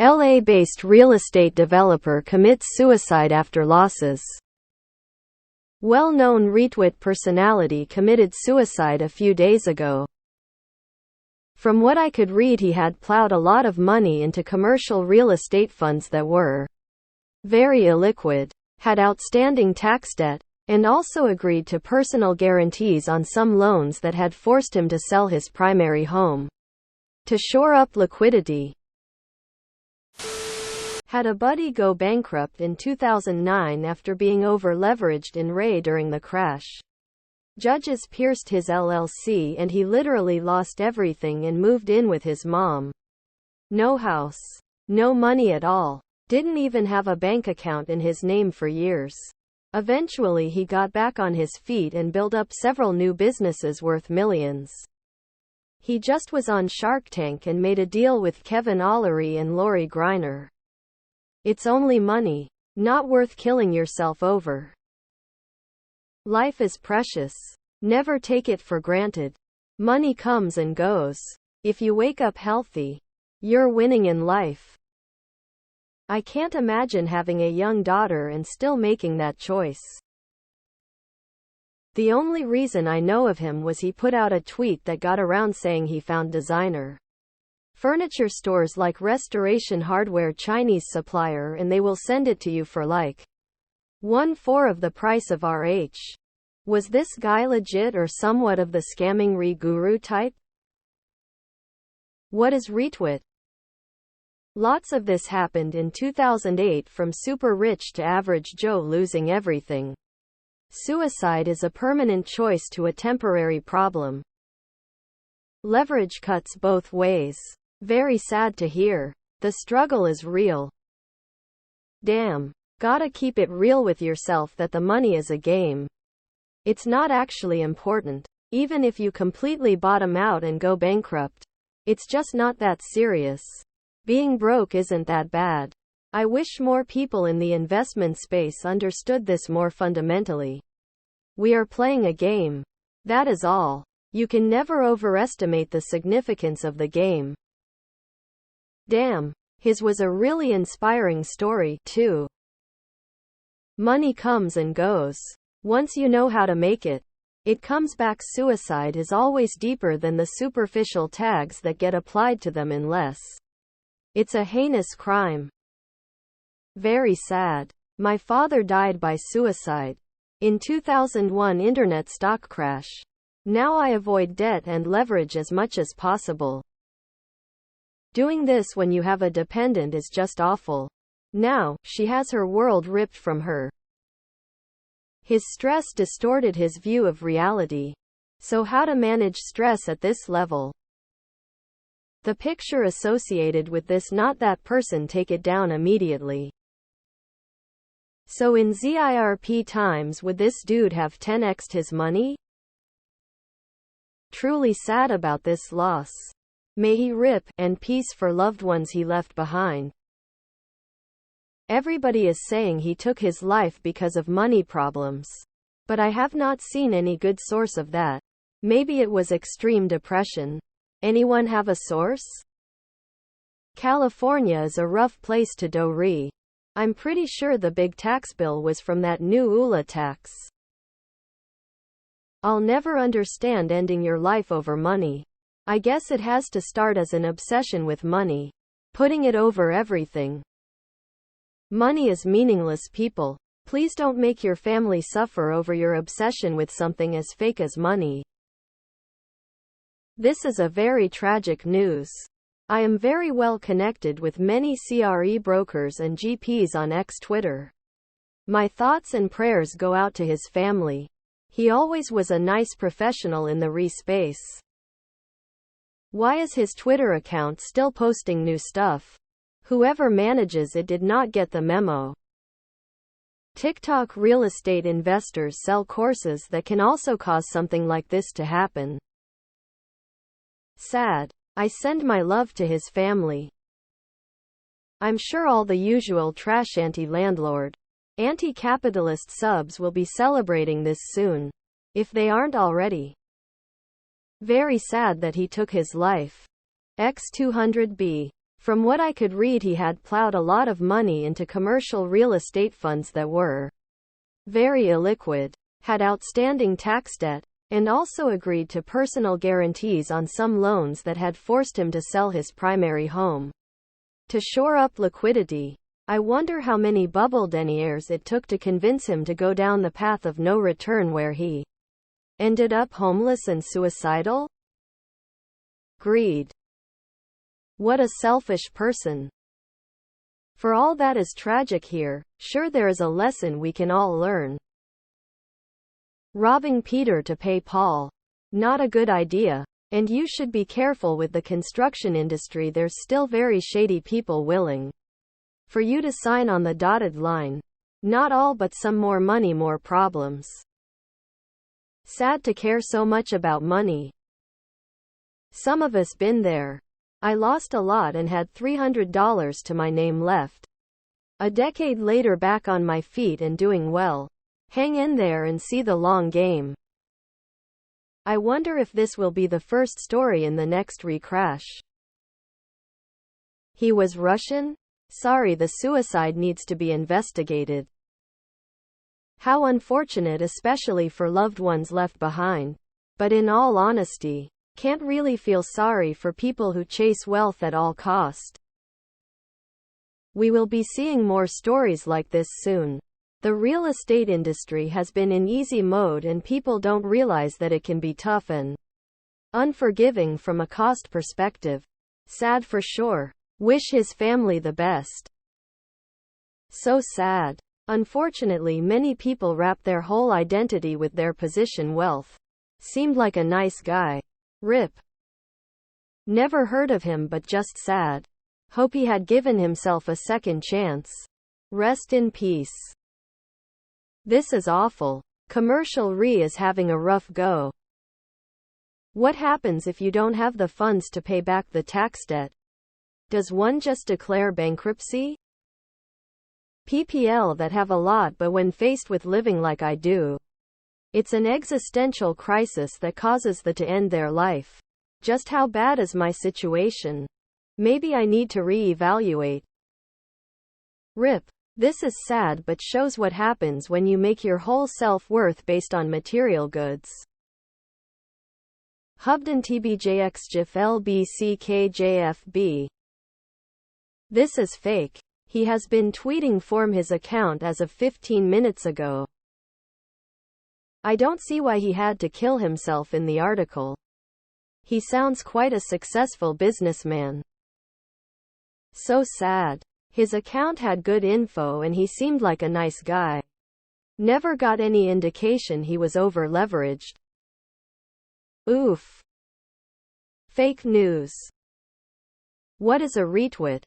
LA-based real estate developer commits suicide after losses. Well-known retweet personality committed suicide a few days ago. From what I could read, he had plowed a lot of money into commercial real estate funds that were very illiquid, had outstanding tax debt, and also agreed to personal guarantees on some loans that had forced him to sell his primary home to shore up liquidity. Had a buddy go bankrupt in 2009 after being over-leveraged in Ray during the crash. Judges pierced his LLC and he literally lost everything and moved in with his mom. No house. No money at all. Didn't even have a bank account in his name for years. Eventually he got back on his feet and built up several new businesses worth millions. He just was on Shark Tank and made a deal with Kevin O'Leary and Lori Greiner. It's only money. Not worth killing yourself over. Life is precious. Never take it for granted. Money comes and goes. If you wake up healthy, you're winning in life. I can't imagine having a young daughter and still making that choice. The only reason I know of him was he put out a tweet that got around saying he found designer furniture stores like Restoration Hardware Chinese supplier and they will send it to you for like 1/4 of the price of RH. Was this guy legit or somewhat of the scamming re-guru type? What is retweet? Lots of this happened in 2008, from super rich to average Joe losing everything. Suicide is a permanent choice to a temporary problem. Leverage cuts both ways. Very sad to hear. The struggle is real. Damn. Gotta keep it real with yourself that the money is a game. It's not actually important. Even if you completely bottom out and go bankrupt, it's just not that serious. Being broke isn't that bad. I wish more people in the investment space understood this more fundamentally. We are playing a game. That is all. You can never overestimate the significance of the game. Damn. His was a really inspiring story, too. Money comes and goes. Once you know how to make it, it comes back. Suicide is always deeper than the superficial tags that get applied to them unless it's a heinous crime. Very sad. My father died by suicide in 2001 internet stock crash. Now I avoid debt and leverage as much as possible. Doing this when you have a dependent is just awful. Now, she has her world ripped from her. His stress distorted his view of reality. So how to manage stress at this level? The picture associated with this: not that person, take it down immediately. So in ZIRP times, would this dude have 10x'd his money? Truly sad about this loss. May he rip, and peace for loved ones he left behind. Everybody is saying he took his life because of money problems. But I have not seen any good source of that. Maybe it was extreme depression. Anyone have a source? California is a rough place to do. I'm pretty sure the big tax bill was from that new ULA tax. I'll never understand ending your life over money. I guess it has to start as an obsession with money. Putting it over everything. Money is meaningless, people. Please don't make your family suffer over your obsession with something as fake as money. This is a very tragic news. I am very well connected with many CRE brokers and GPs on X Twitter. My thoughts and prayers go out to his family. He always was a nice professional in the RE space. Why is his Twitter account still posting new stuff? Whoever manages it did not get the memo. TikTok real estate investors sell courses that can also cause something like this to happen. Sad. I send my love to his family. I'm sure all the usual trash anti-landlord, anti-capitalist subs will be celebrating this soon, if they aren't already. Very sad that he took his life. X200B. From what I could read, he had plowed a lot of money into commercial real estate funds that were very illiquid, had outstanding tax debt, and also agreed to personal guarantees on some loans that had forced him to sell his primary home to shore up liquidity. I wonder how many bubble deniers it took to convince him to go down the path of no return where he ended up homeless and suicidal? Greed. What a selfish person. For all that is tragic here, sure there is a lesson we can all learn. Robbing Peter to pay Paul. Not a good idea. And you should be careful with the construction industry. There's still very shady people willing for you to sign on the dotted line. Not all, but some. More money, more problems. Sad to care so much about money. Some of us been there. I lost a lot and had $300 to my name left. A decade later, back on my feet and doing well. Hang in there and see the long game. I wonder if this will be the first story in the next recrash. He was Russian? Sorry, the suicide needs to be investigated. How unfortunate, especially for loved ones left behind. But in all honesty, can't really feel sorry for people who chase wealth at all cost. We will be seeing more stories like this soon. The real estate industry has been in easy mode and people don't realize that it can be tough and unforgiving from a cost perspective. Sad for sure. Wish his family the best. So sad. Unfortunately, many people wrap their whole identity with their position. Wealth. Seemed like a nice guy. RIP. Never heard of him, but just sad. Hope he had given himself a second chance. Rest in peace. This is awful. Commercial RE is having a rough go. What happens if you don't have the funds to pay back the tax debt? Does one just declare bankruptcy? PPL that have a lot, but when faced with living like I do, it's an existential crisis that causes them to end their life. Just how bad is my situation? Maybe I need to re-evaluate. RIP. This is sad, but shows what happens when you make your whole self-worth based on material goods. Hubden TBJXGIF LBCKJFB. This is fake. He has been tweeting from his account as of 15 minutes ago. I don't see why he had to kill himself in the article. He sounds quite a successful businessman. So sad. His account had good info and he seemed like a nice guy. Never got any indication he was over-leveraged. Oof. Fake news. What is a retweet?